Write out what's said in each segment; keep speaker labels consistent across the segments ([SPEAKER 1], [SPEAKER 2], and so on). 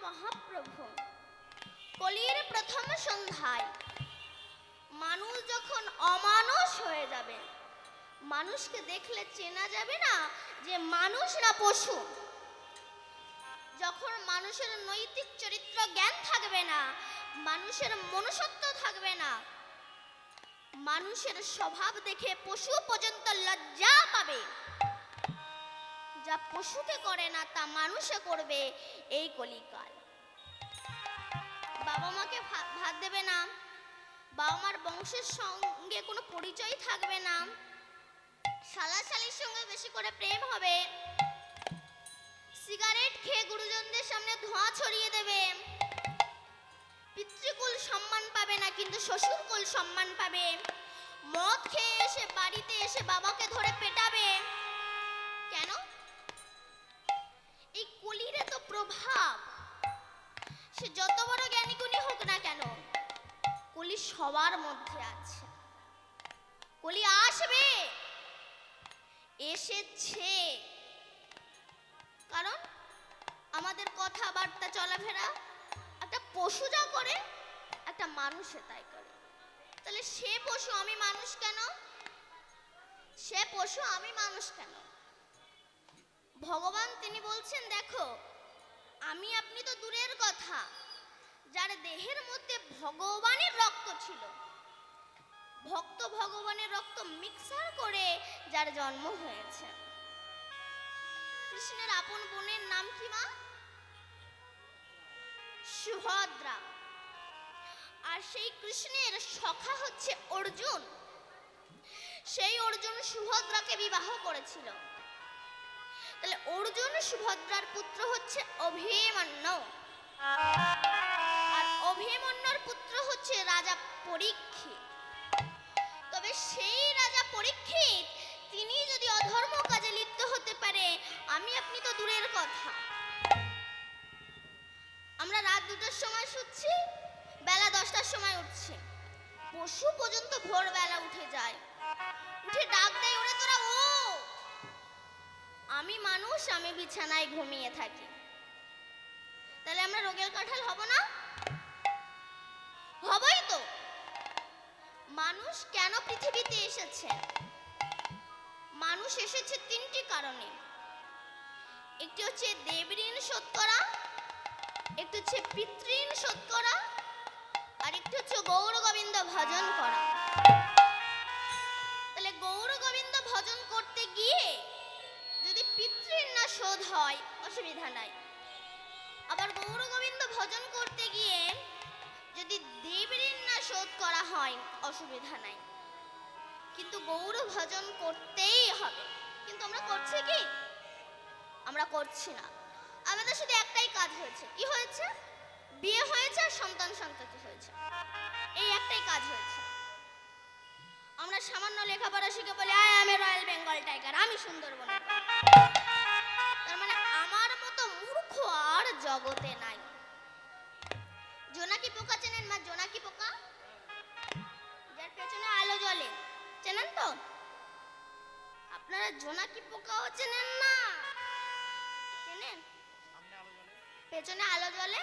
[SPEAKER 1] মহাপ্রভু কলির প্রথম সন্ধ্যায় মানুষ যখন অমানুষ হয়ে যাবে, মানুষকে দেখলে চেনা যাবে না যে মানুষ না পশু। যখন মানুষের নৈতিক চরিত্র জ্ঞান থাকবে না, মানুষের মনুষ্যত্ব থাকবে না, মানুষের স্বভাব দেখে পশু পর্যন্ত লজ্জা পাবে। যা পশুতে করে না তা মানুষে করবে এই কলিকাল। বাবা মাকে ভাত দেবে না, বাবা মার বংশের সঙ্গে কোনো পরিচয় থাকবে না, শালাশালির সঙ্গে বেশি করে প্রেম হবে, সিগারেট খেয়ে গুরুজনদের সামনে ধোঁয়া ছড়িয়ে দেবে, পিতৃকুল সম্মান পাবে না কিন্তু শ্বশুরকুল সম্মান পাবে, মদ খেয়ে এসে বাড়িতে এসে বাবাকে ধরে পেটাবে। কেন? এই কলির এত প্রভাব। সে যত বড় জ্ঞানী গুণী হোক না কেন, কলি সবার মধ্যে আছে। কলি আসবে, এসেছে। কারণ আমাদের কথাবার্তা চলাফেরা একটা পশু যা করে, একটা মানুষে তাই করে। তাহলে সে পশু আমি মানুষ কেন? সে পশু আমি মানুষ কেন? ভগবান তিনি বলছেন, দেখো আমি আপনি তো দূরের কথা, যার দেহের মধ্যে ভগবানের রক্ত ছিল, ভক্ত ভগবানের রক্ত মিক্সার করে যার জন্ম হয়েছে। কৃষ্ণের আপন বোনের নাম কি মা? সুভদ্রা। আর সেই কৃষ্ণের সখা হচ্ছে অর্জুন। সেই অর্জুন সুভদ্রাকে বিবাহ করেছিল। তাহলে অর্জুন সুভদ্রার পুত্র হচ্ছে অভিমন্যু, আর অভিমন্যুর পুত্র হচ্ছে রাজা পরীক্ষিত। তবে সেই রাজা পরীক্ষিত তিনি যদি অধর্ম কাজে লিপ্ত হতে পারে, আমি আপনি তো দূরের কথা। আমরা রাত 2টার সময় শুচ্ছি, বেলা 10টার সময় উঠছি। পশু পর্যন্ত ভোরবেলা উঠে যায়, উঠে ডাক দেয়, ওরে তোরা ও। আমি মানুষ, আমি বিছানায় ঘুমিয়ে থাকি। তাহলে আমরা রোগের কাঁঠাল হব না? হবই তো। মানুষ কেন পৃথিবীতে এসেছে? মানুষ এসেছে 3টি কারণে। একটি হচ্ছে দেবঋণ শোধ করা, একটি হচ্ছে পিতৃঋণ শোধ করা, আর একটি হচ্ছে গৌর গোবিন্দ ভজন করা। তাহলে গৌর গোবিন্দ ভজন করতে গিয়ে যদি পিতৃঋণ না শোধ হয় অসুবিধা নাই, আবার গৌর গোবিন্দ ভজন করতে গিয়ে যদি দেবঋণ না শোধ করা হয় অসুবিধা নাই, কিন্তু গৌর ভজন করতেই হবে। কিন্তু আমরা করছি কি? আমরা করছি না। আমাদের শুধু একটাই কাজ হয়েছে। কি হয়েছে? বিয়ে হয়েছে আর সন্তান সন্ততি হয়েছে, এই একটাই কাজ হয়েছে। আমরা সামান্য লেখাপড়া শিখে বলি আমি রয়্যাল বেঙ্গল টাইগার, আমি সুন্দরবনের। তার মানে আমার মতো মূর্খ আর জগতে নাই। জোনাকি পোকা চেনেন মা? জোনাকি পোকা, যার পেছনে আলো জ্বলে, চেনেন তো? আপনারা জোনাকি পোকাও চেনেন না? চেনেন? পেছনে আলো জ্বলে।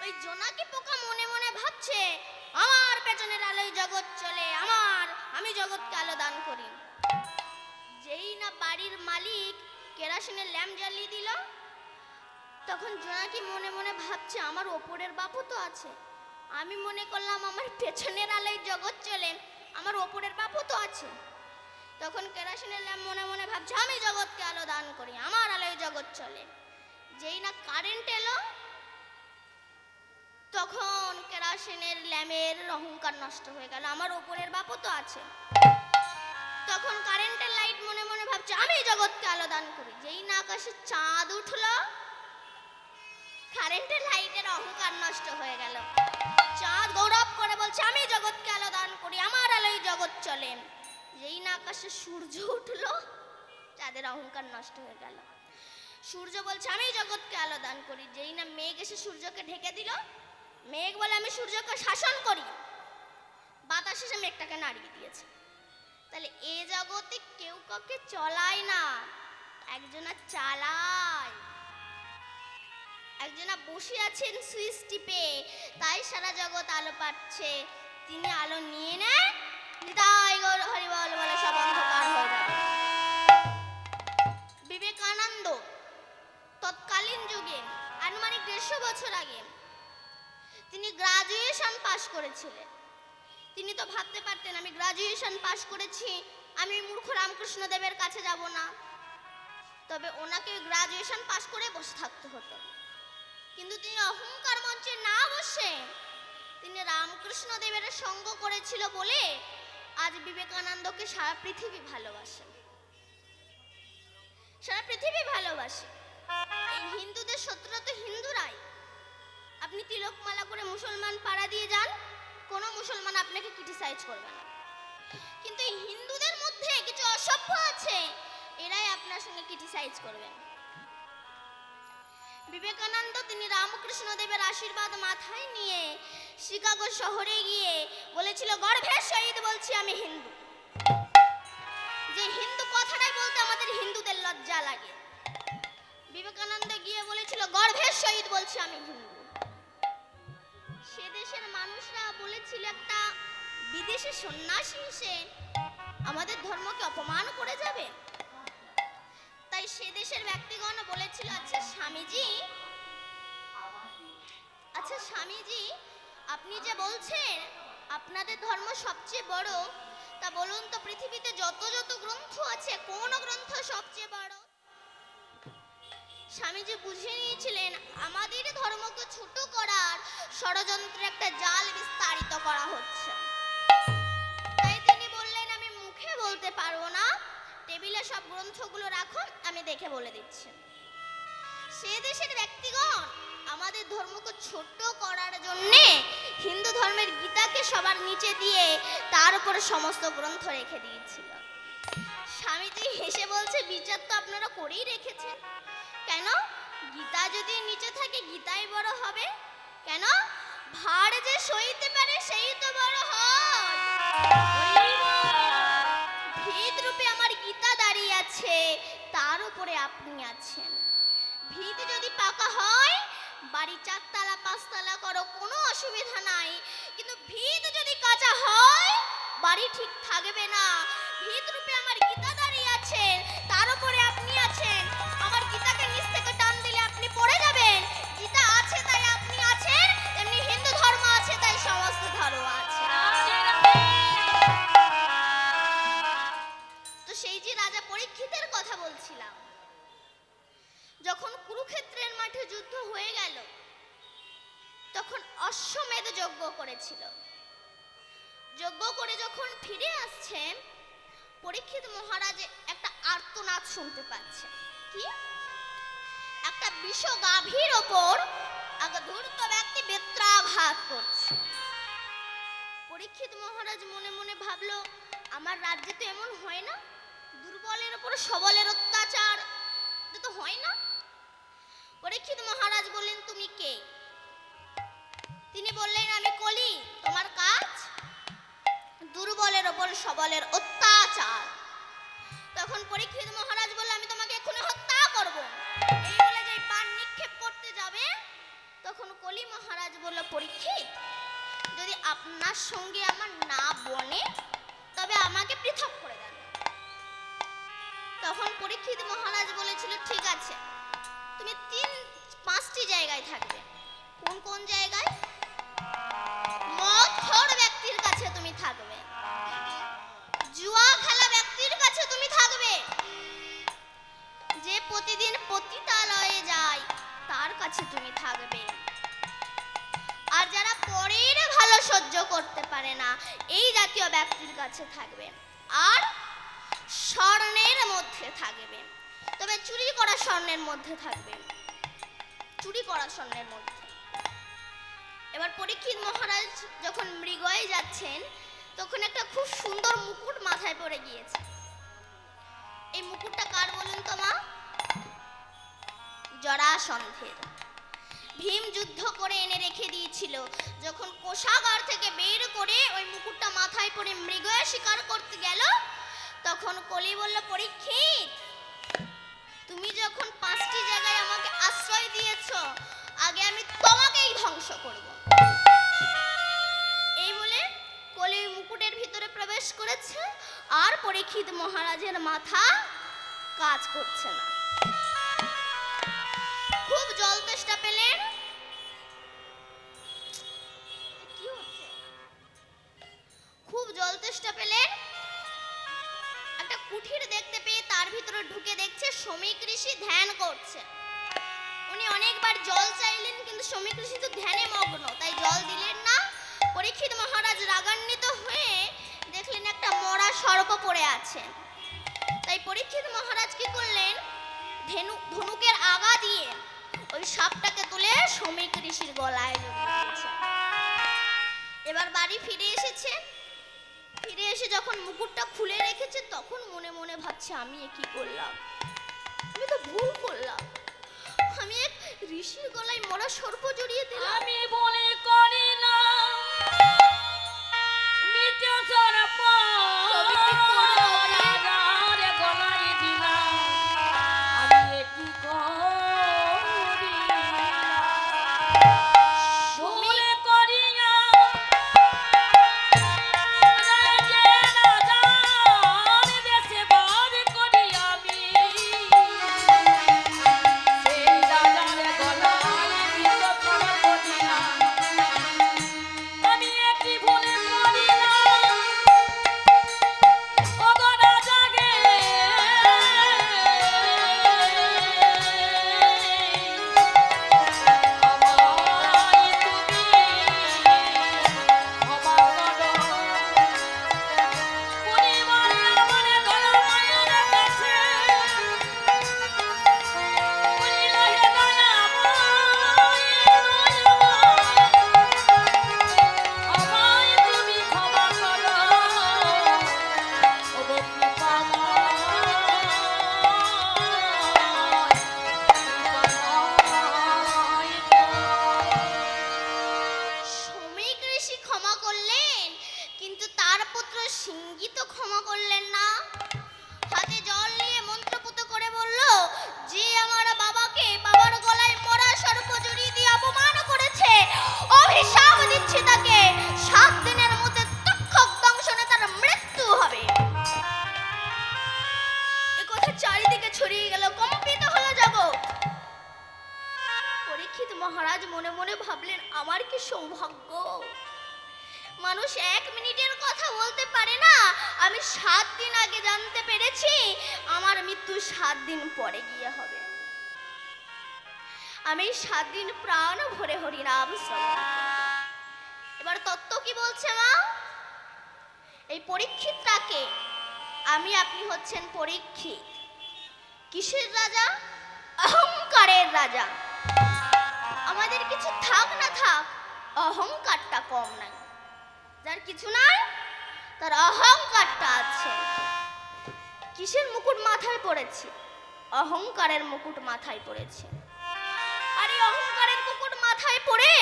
[SPEAKER 1] ওই জোনাকি পোকা মনে মনে ভাবছে আমার পেছনের আলোয় জগৎ চলে, আমি জগৎকে আলো দান করি। যেই না বাড়ির মালিক কেরোসিনের ল্যাম্প জ্বালিয়ে দিল, তখন জোনাকি মনে মনে ভাবছে আমার ওপরের বাপু তো আছে। আমি মনে করলাম আমার পেছনের আলোয় জগৎ চলে, আমার ওপরের বাপু তো আছে। তখন কেরোসিনের ল্যাম্প মনে মনে ভাবছে আমি জগৎকে আলো দান করি, আমার আলোয় জগৎ চলে। যেই না কারেন্ট এলো, তখন কেরোসিনের ল্যাম্পের অহংকার নষ্ট হয়ে গেল, আমার ওপরের বাপু তো আছে। তখন কারেন্টের লাইট মনে মনে ভাবছে আমি জগৎকে আলো দান করি। যেই না আকাশে চাঁদ উঠলো, কারেন্টের লাইটের অহংকার নষ্ট হয়ে গেল। চাঁদ গৌরব করে বলছে আমি জগৎকে আলো দান করি, আমার আলোয় জগৎ চলে। যেই না আকাশে সূর্য উঠলো, চাঁদের অহংকার নষ্ট হয়ে গেল। সূর্য বলছে আমি জগৎকে আলো দান করি। যেই না মেঘ এসে সূর্যকে ঢেকে দিল, মেঘ বলে আমি সূর্যকে শাসন করি, বাতাস এসে মেঘটাকে নাড়িয়ে দিয়েছে। তাহলে এ জগতে কেউ কাউকে চলায় না, একজনা চালায়। একজনা বসে আছেন সুইচ টিপে, তাই সারা জগৎ আলো পাচ্ছে। তিনি আলো নিয়ে নেন, নিতাই গৌর হরিবল বলে সব অন্ধকার হয়ে যাবে। বিবেকানন্দ তৎকালীন যুগে আনুমানিক 150 বছর আগে তিনি গ্রাজুয়েশন পাশ করেছিলেন। তিনি তো ভাবতে পারতেন আমি গ্রাজুয়েশন পাশ করেছি, আমি মূর্খ রামকৃষ্ণ দেবের কাছে যাব না। তবে ওনাকে গ্রাজুয়েশন পাশ করে বসে থাকতে হতো। কিন্তু তিনি অহংকার মঞ্চে না বসে তিনি রামকৃষ্ণ দেবের সঙ্গ করেছিল বলে আজ বিবেকানন্দকে সারা পৃথিবী ভালোবাসে। সারা পৃথিবী ভালোবাসে। এই হিন্দুদের শত্রুরা তো হিন্দুরাই। আপনি তিলকমালা করে মুসলমান পাড়া দিয়ে যান, কোনো মুসলমান আপনাকে ক্রিটিসাইজ করবে না। কিন্তু এই হিন্দুদের মধ্যে কিছু অসভ্য আছে, এরাই আপনার সঙ্গে ক্রিটিসাইজ করবেন। বিবেকানন্দ তিনি রামকৃষ্ণ দেবের আশীর্বাদ মাথায় নিয়ে শিকাগো শহরে গিয়ে বলেছিল, গর্ভের সহিত বলছি আমি হিন্দু। যে হিন্দু কথাটাই বলতে আমাদের হিন্দুদের লজ্জা লাগে। বিবেকানন্দ গিয়ে বলেছিল, গর্ভের সহিত বলছি আমি হিন্দু। সে দেশের মানুষরা বলেছিল, একটা বিদেশি সন্ন্যাসী এসে আমাদের ধর্মকে অপমান করে যাবে। তাই সে দেশের ব্যক্তিগণ বলেছিল, আচ্ছা স্বামীজি, আপনি যে বলছেন আপনাদের ধর্ম সবচেয়ে বড়, তা বলুন তো পৃথিবীতে যত যত গ্রন্থ আছে কোন গ্রন্থ সবচেয়ে বড়? স্বামীজি বুঝে নিয়েছিলেন আমাদের ধর্মকে ছোট করার ষড়যন্ত্রে একটা জাল বিস্তারিত করা হচ্ছে। তাই তিনি বললেন, আমি মুখে বলতে পারবো না, টেবিলে সব গ্রন্থগুলো রাখুন, আমি দেখে বলে দিচ্ছি। সে দেশের ব্যক্তিগণ আমাদের ধর্মকে ছোট করার জন্য হিন্দু ধর্মের গীতাকে সবার নিচে দিয়ে তার উপরে সমস্ত গ্রন্থ রেখে দিয়েছিল। স্বামীজি হেসে বলছে, বিচার তো আপনারা করেই রেখেছেন। কেন? গীতা যদি নিচে থাকে গীতাই বড় হবে। কেন? ভার যে সইতে পারে সেই তো বড় হয়। ভিত রূপে আমার গীতা দাঁড়িয়ে আছে, তার উপরে আপনি আছেন। ভিত যদি পাকা হয় বাড়ি 4 তলা 5 তলা করো, কোনো অসুবিধা নাই। কিন্তু ভিত যদি কাঁচা হয় বাড়ি ঠিক থাকবে না। ভিত রূপে আমার গীতা দাঁড়িয়ে আছে, তার উপরে আপনি আছেন। আমার গীতাকে নিচ থেকে টান দিলে আপনি পড়ে যাবেন। গীতা আছে তাই আপনি আছেন, তেমনি হিন্দু ধর্ম আছে তাই সমস্ত ধর্ম আছে। তো সেই যে রাজা পরীক্ষিতের কথা বলছিলাম, যখন কুরুক্ষেত্রের মাঠে যুদ্ধ হয়ে গেল তখন অশ্বমেধ যজ্ঞ করেছিল। যজ্ঞ করে যখন ফিরে আসছেন, পরীক্ষিত মহারাজ একটা আর্তনাদ শুনতে পাচ্ছেন। কি? একটা বিষ গাভীর ওপর এক ধূর্ত ব্যক্তি বেত্রাঘাত করছে। পরীক্ষিত মহারাজ মনে মনে ভাবলো, আমার রাজ্যে তো এমন হয় না, দুর্বলের ওপর সবলের অত্যাচার তো হয় না। পরীক্ষিত মহারাজ বললেন, তুমি কে? তিনি বললেন, আমি কলি। তোমার কাজ দুর্বলের ওপর সবলের অত্যাচার। তখন পরীক্ষিত মহারাজ বলল, আমি তোমাকে এক্ষুনি হত্যা করব। এই বলে যে বাণ নিক্ষেপ করতে যাবে, তখন কলি মহারাজ বলল, পরীক্ষিত, যদি আপনার সঙ্গে আমার না বনে তবে আমাকে পৃথক করে দেন। তখন পরীক্ষিত মহারাজ বলেছিল, ঠিক আছে, তুমি 3-5টি জায়গায় থাকবে। কোন কোন জায়গায়? মদখোর ব্যক্তির কাছে তুমি থাকবে, জুয়া খেলা ব্যক্তির কাছে তুমি থাকবে, যে প্রতিদিন পতিতালয়ে যায় তার কাছে তুমি থাকবে, আর যারা পরের ভালো সহ্য করতে পারে না এই জাতীয় ব্যক্তির কাছে থাকবে, আর স্বর্ণের মধ্যে থাকবে। তবে চুরি করা স্বর্ণের মধ্যে থাকবে, চুরি করা স্বর্ণের মধ্যে। এবার পরীক্ষিত মহারাজ যখন মৃগয়ে যাচ্ছেন, তখন একটা খুব সুন্দর মুকুট মাথায় পড়ে গিয়েছে। এই মুকুটটা কার বলুন তো মা? জরাসন্ধের। ভীম যুদ্ধ করে এনে রেখে দিয়েছিল। যখন কোষাগার থেকে বের করে ওই মুকুটটা মাথায় পরে মৃগয়ে শিকার করতে গেল, তখন কলি বলল, পরীক্ষিত, তুমি যখন 5টি জায়গায় আমাকে আশ্রয় দিয়েছো, আমি তোমাকেই ধ্বংস করব। এই বলে কলির মুকুটের ভিতরে প্রবেশ করেছে, আর পরীক্ষিত মহারাজের মাথা কাজ করছে না। খুব জল তেষ্টা পেলেন। কি হচ্ছে? খুব জল তেষ্টা পেলেন। একটা কুঠির দেখতে পেয়ে তার ভিতরে ঢুকে দেখছে শ্রমিক ঋষি ধ্যান করছে। উনি অনেকবার জল চাইলেন, কিন্তু শ্রমিক ঋষি তো ধ্যানে মগ্ন, তাই জল দিলেন না। পরীক্ষিত মহারাজ রাগান্বিত হয়ে দেখলেন একটা মরা সর্প পড়ে আছে। তাই পরীক্ষিত মহারাজ কি করলেন, ধনুকের আগা দিয়ে ওই সাপটাকে তুলে শ্রমিক ঋষির গলায় জড়িয়ে দিয়েছে। এবার বাড়ি ফিরে এসেছে। ফিরে এসে যখন মুকুটটা খুলে রেখেছে, তখন মনে মনে ভাবছে, আমি এ কি করলাম, আমি তো ভুল করলাম। আমি এক ঋষির গলায় মরা সর্প জড়িয়ে দিলাম।
[SPEAKER 2] আমি বলে করি না মিথ্যা সর্প রাজার গলায় দিলাম, আমি এ কি করি ভুলে করি না রাজার দেশে বাস করি আমি, সেই রাজার গলায় মিথ্যা সর্প দিলাম, আমি একটি ভুলে করি না ওগো রাজা গে, আমায় তুমি ক্ষমা করো। পরিবারে আমার দয়াময়ের কাছে বলিল, হে দয়াময়, আমায় তুমি ক্ষমা করো ওগো কৃপাময়, কৃপাময় গো।
[SPEAKER 1] শ্রমিক ঋষি ক্ষমা করলেন, কিন্তু তার পুত্র সিংহী তো ক্ষমা করলেন না। হাতে জল নিয়ে মন্ত্রপুত করে বলল, যে আমার বাবাকে বাবার গলায় মরা সর্প জড়িয়ে দিয়ে অপমান করেছে, অভিশাপ দিচ্ছি তাকে 7 দিনের মধ্যে তক্ষক দংশনে তার মৃত্যু হবে। এ কথা চারিদিকে ছড়িয়ে গেল, কম্পিত হলো জগৎ। পরীক্ষিত মহারাজ মনে মনে ভাবলেন, আমার কি সৌভাগ্য, মানুষ 1 মিনিটের কথা বলতে পারে না, আমি 7 দিন আগে জানতে পেরেছি আমার মৃত্যু 7 দিন পরে গিয়ে হবে। আমি 7 দিন প্রাণ ভরে হরিনাম শ্রবণ করব। এবার তত্ত্ব কি বলছে মা? এই পরীক্ষিতটাকে, আমি আপনি হচ্ছেন পরীক্ষিত। কিসের রাজা? অহংকারের রাজা। আমাদের কিছু থাক না থাক, অহংকারটা কম নাই। যার কিছু নাই, তার অহংকারটা আছে। কিসের মুকুট মাথায় পড়েছে? অহংকারের মুকুট মাথায় পড়েছে। আর এই অহংকারের মুকুট মাথায় পড়ে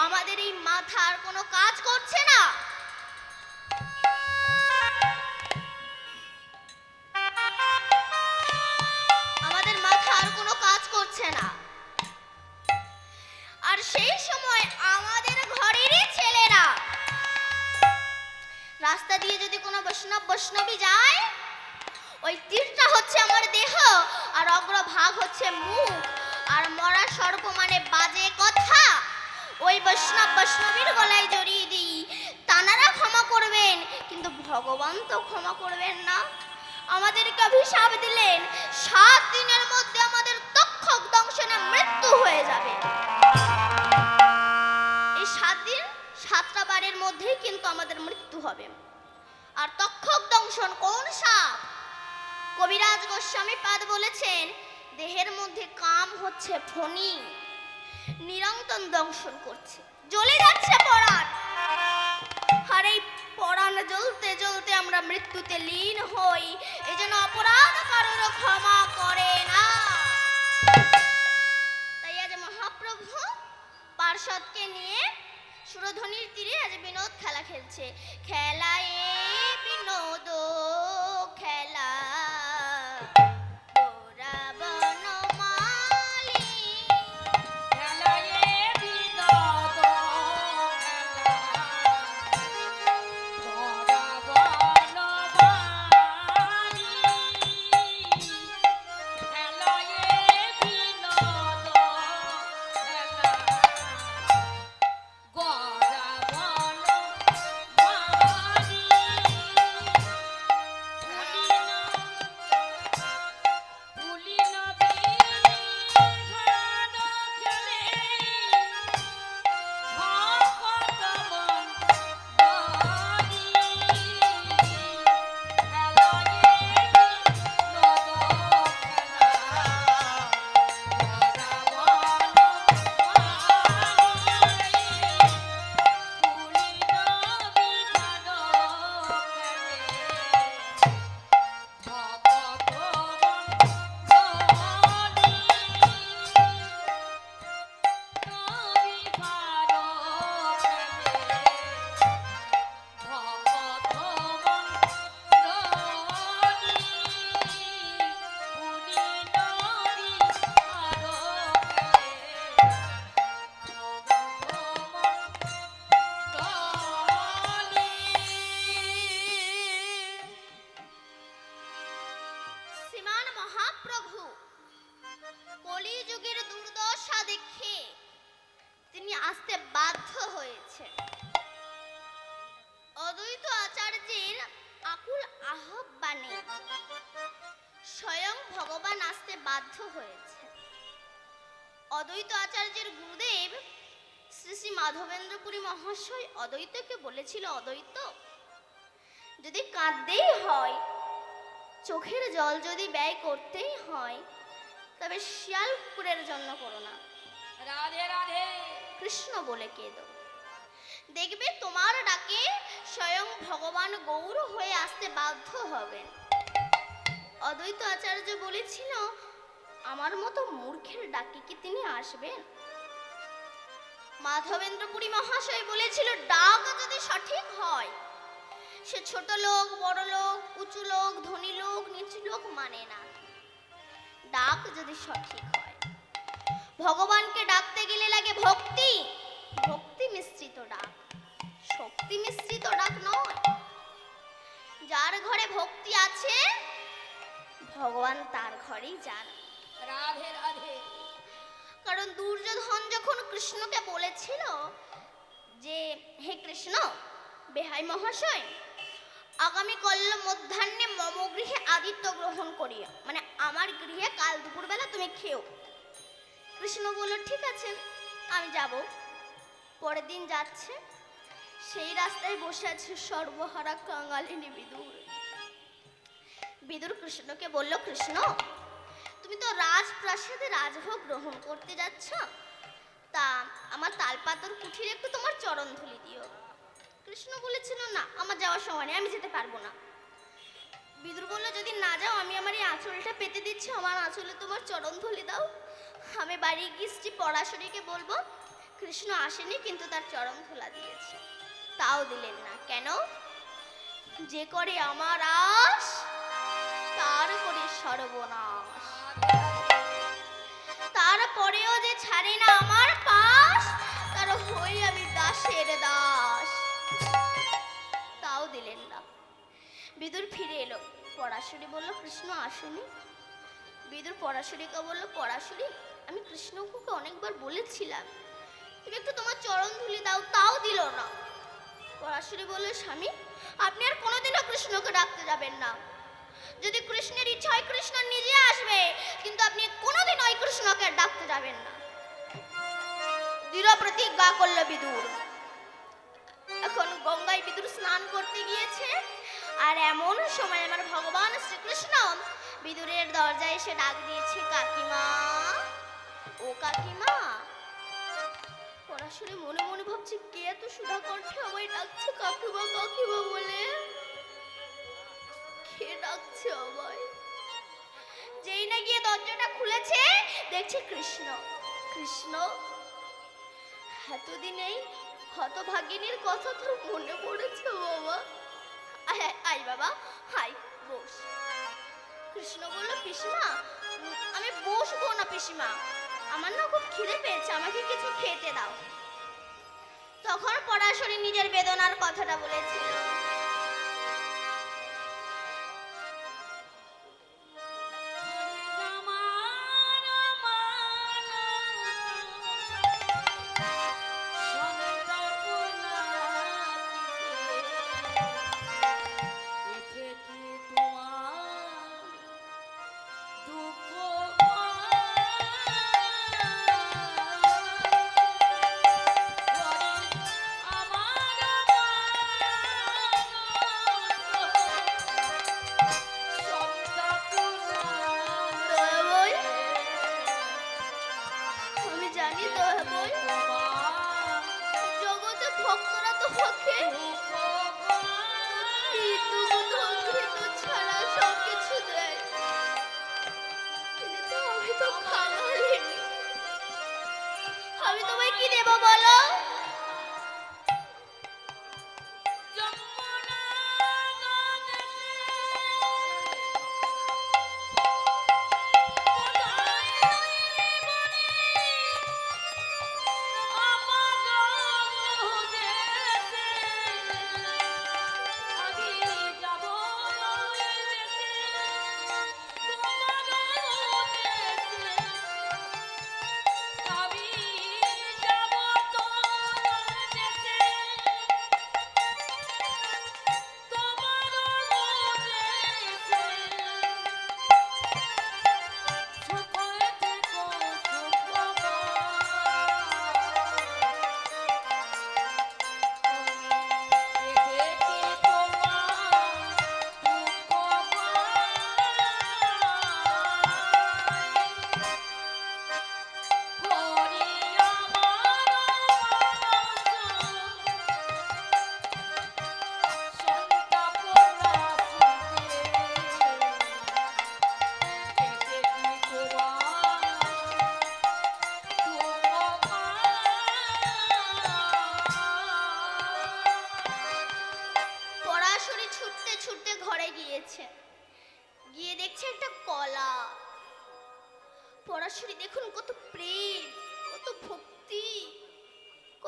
[SPEAKER 1] আমাদের এই মাথা আর কোনো কাজ করছে না। আমাদের মাথা আর কোনো কাজ করছে না। আর সেই সময় আমাদের ঘরেরই ছেলেরা রাস্তা দিয়ে যদি কোনো বৈষ্ণবী যায়, ওই তীরটা হচ্ছে আমার দেহ, আর অগ্রভাগ হচ্ছে মুখ, আর মরা সর্প মানে বাজে কথা ওই বৈষ্ণবীর গলায় জড়িয়ে দিই। তানারা ক্ষমা করবেন, কিন্তু ভগবান তো ক্ষমা করবেন না। আমাদেরকে অভিশাপ দিলেন, 7 দিনের মধ্যে আমাদের তক্ষক দংশনে মৃত্যু হয়ে যাবে। এই 7 দিন 7টা বারের মধ্যেই কিন্তু আমাদের মৃত্যু হবে। আর তক্ষক দংশন কোন সাপ? কবিরাজ গোস্বামী পাদ বলেছেন, দেহের মধ্যে কাম হচ্ছে ফণি, নিরন্তর দংশন করছে, জ্বলে যাচ্ছে পরাণ। আর এই পরাণ জ্বলতে জ্বলতে আমরা মৃত্যুতে লীন হই। এই জন্য অপরাধ কারোর ক্ষমা করে না। তাই আজ মহাপ্রভু পার্শ্বদকে নিয়ে সুরধ্বনির তীরে আজ বিনোদ খেলা খেলছে। খেলায় বিনোদ খেলা ওরা বনমালী,
[SPEAKER 2] খেলায়
[SPEAKER 1] মাধবেন্দ্রপুরী মহাশয় অদ্বৈতকে বলেছিল, অদ্বৈত, যদি কাঁদতেই হয়, চোখের জল যদি ব্যয় করতেই হয়, তবে শিয়াল কুকুরের জন্য করো না,
[SPEAKER 2] রাধে রাধে।
[SPEAKER 1] কৃষ্ণ বলে কেঁদো। দেখবে তোমার ডাকে স্বয়ং ভগবান গৌর হয়ে আসতে বাধ্য হবেন। অদ্বৈত আচার্য বলেছিল, আমার মতো মূর্খের ডাকে কি তিনি আসবেন? মাধবেন্দ্রপুরী মহাশয় বলেছিল, ডাক যদি সঠিক হয়, সে ছোট লোক, বড় লোক, উঁচু লোক, ধনী লোক, নিচু লোক মানে না। ডাক যদি সঠিক হয়, ভগবানকে ডাকতে গেলে লাগে ভক্তি, ভক্তি মিশ্রিত ডাক, শক্তি মিশ্রিত ডাক নয়। যার ঘরে ভক্তি আছে, ভগবান তার ঘরেই যান।
[SPEAKER 2] রাধে রাধে।
[SPEAKER 1] কারণ দুর্যোধন যখন কৃষ্ণকে বলেছিল যে, হে কৃষ্ণ, বেহাই মহাশয়, আগামী কল্য মধ্যাহ্নে মম গৃহে আদিত্য গ্রহণ করিও, মানে আমার গৃহে কাল দুপুরবেলা তুমি খেও। কৃষ্ণ বলল, ঠিক আছে, আমি যাব। পরের দিন যাচ্ছে, সেই রাস্তায় বসে আছে সর্বহারা কাঙালিনী বিদুর। বিদুর কৃষ্ণকে বলল, কৃষ্ণ, তুমি তো রাজপ্রাসাদে রাজভোগ গ্রহণ করতে যাচ্ছ, তা আমার তালপাতর কুঠিরে একটু তোমার চরণ ধুলি দিও। কৃষ্ণ বলেছিল, না, আমার যাওয়ার সময় নেই, আমি যেতে পারবো না। বিদুর বলল, যদি না যাও, আমি আমার এই আঁচলটা পেতে দিচ্ছি, আমার আঁচলে তোমার চরণ ধুলি দাও। আমি বাড়ি গিয়ে স্ত্রী পরাশরীকে বলবো কৃষ্ণ আসেনি, কিন্তু তার চরণ ধুলা দিয়েছে। তাও দিলেন না। কেন? যে করে আমার আশ, তার করে সর্বনাশ। তারপরেও যে ছাড়ে না আমার পাশ, তার হই আমি দাসের দাস। তাও দিলেন না। বিদুর ফিরে এলো। পরাশরী বলল, কৃষ্ণ আসেনি। বিদুর পরাশরীকে বলল, পরাশরী, আমি কৃষ্ণকে অনেকবার বলেছিলাম তুমি একটু তোমার চরণ ধুলি দাও, তাও দিল না। পরাশরী বলল, স্বামী, আপনি আর কোনোদিনও কৃষ্ণকে ডাকতে যাবেন না। যদি কৃষ্ণের ইচ্ছা হয়, কৃষ্ণ নিজে আসবে, কিন্তু আপনি কোনোদিন ওই কৃষ্ণকে ডাকতে যাবেন না। দৃঢ় প্রতিজ্ঞা করল বিদুর। এখন গঙ্গায় বিদুর স্নান করতে গিয়েছে, আর এমন সময় আমার ভগবান শ্রীকৃষ্ণ বিদুরের দরজায় এসে ডাক দিয়েছে, কাকিমা, ও কাকিমা। পরাশরী মনে মনে ভাবছে, কে এত সুধা কণ্ঠে আমায় ডাকছে কাকিমা কাকিমা বলে? কে ডাকছে আমায়? যেই না গিয়ে দরজাটা খুলেছে, দেখছে কৃষ্ণ। কৃষ্ণ, এতদিনেই হতভাগিনীর কথা তোর মনে পড়েছে বাবা? আয় আয় বাবা, হাই, বস। কৃষ্ণ বলল, পিসিমা, আমি বসবো না পিসিমা, আমার না খুব খিদে পেয়েছে, আমাকে কিছু খেতে দাও। তখন পরাশরী নিজের বেদনার কথাটা বলেছিল। জগতে ভক্তরা তোমাকে ছাড়া সবকিছু দেয়, কিন্তু আমি তো খাওয়ালি। আমি তোমায় কি দেবো বলো?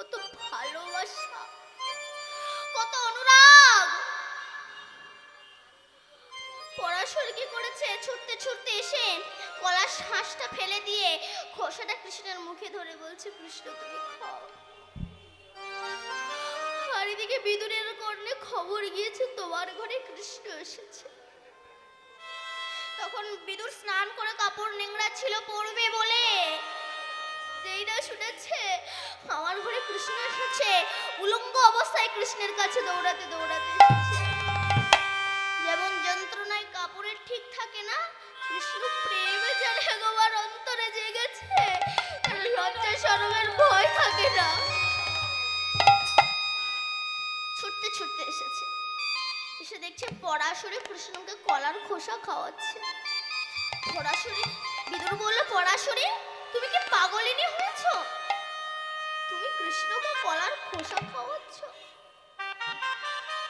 [SPEAKER 1] কত ভালোবাসা, কত অনুরাগ। পরাশর কি করেছে, ছুটতে ছুটতে এসে কলার শ্বাসটা ফেলে দিয়ে খোসাটা কৃষ্ণের মুখে ধরে বলছে, কৃষ্ণ তুমি খাও। আর এদিকে বিদুরের কর্ণে খবর গিয়েছে তোমার ঘরে কৃষ্ণ এসেছে। তখন বিদুর স্নান করে কাপড় নোংরা ছিল পরবে বলে, যেই না শুনেছে আমার ঘরে কৃষ্ণ এসেছে, উলঙ্গ অবস্থায় কৃষ্ণের কাছে দৌড়াতে দৌড়াতে এসেছে। যেমন যন্ত্রণায় কাপড়ের ঠিক থাকে না, কৃষ্ণ প্রেমে জানে গোবার অন্তরে জেগেছে, লজ্জা শরমের ভয় থাকে না। ছুটতে ছুটতে এসেছে, এসে দেখছে পরাশরে কৃষ্ণকে কলার খোসা খাওয়াচ্ছে। পরাশরে বিদুর বলল, পরাশরে তুমি কি পাগলিনী হয়েছ? তুমি কৃষ্ণকে কলার খোসা খাওয়াচ্ছ?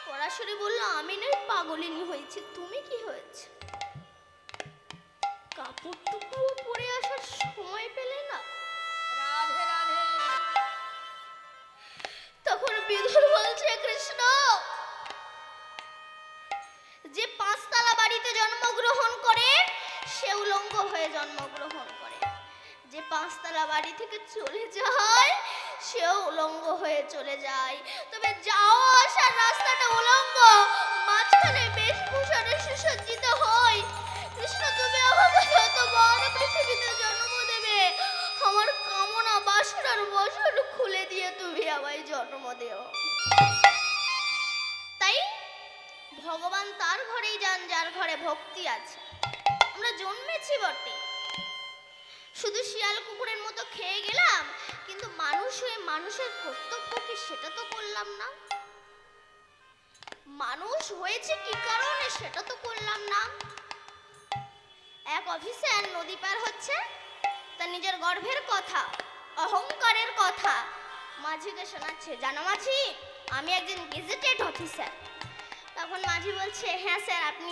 [SPEAKER 1] পরাশরে বলল, আমি নই পাগলিনী হয়েছি, তুমি কি হয়েছে? কাপড়টুকুও পরে আসার সময় পেলে না।
[SPEAKER 2] রাধে রাধে।
[SPEAKER 1] তখন বিদুর বলছে, কৃষ্ণ যে পাঁচতলা বাড়িতে জন্মগ্রহণ করে সে উলঙ্গ হয়ে জন্মগ্রহণ করে, যে পাঁচতলা বাড়ি থেকে চলে যায় সেও উলঙ্গ হয়ে চলে যায়। তবে যাওয়া আসার রাস্তাটা উলঙ্গ, মাঝখানে বেশভূষণে সুসজ্জিত হয়। কৃষ্ণ তুমি আমাকে যতবার পৃথিবীতে জন্ম দেবে, আমার কামনা বাসনার বসন খুলে দিয়ে তুমি আমায় জন্ম দেও। তাই ভগবান তার ঘরেই যান যার ঘরে ভক্তি আছে। আমরা জন্মেছি বটে, শুধু শিয়াল কুকুরের মতো খেয়ে গেলাম, কিন্তু মানুষ হয়ে মানুষের কর্তব্য কি সেটা তো করলাম না। মানুষ হয়েছে কি কারণে সেটা তো করলাম না। এক অফিসার নদী পার হচ্ছে, তার নিজের গর্ভের কথা, অহংকারের কথা মাঝিকে শোনাচ্ছে, জানো মাঝি আমি একজন গেজেটেড অফিসার। তখন মাঝি বলছে, হ্যাঁ স্যার, আপনি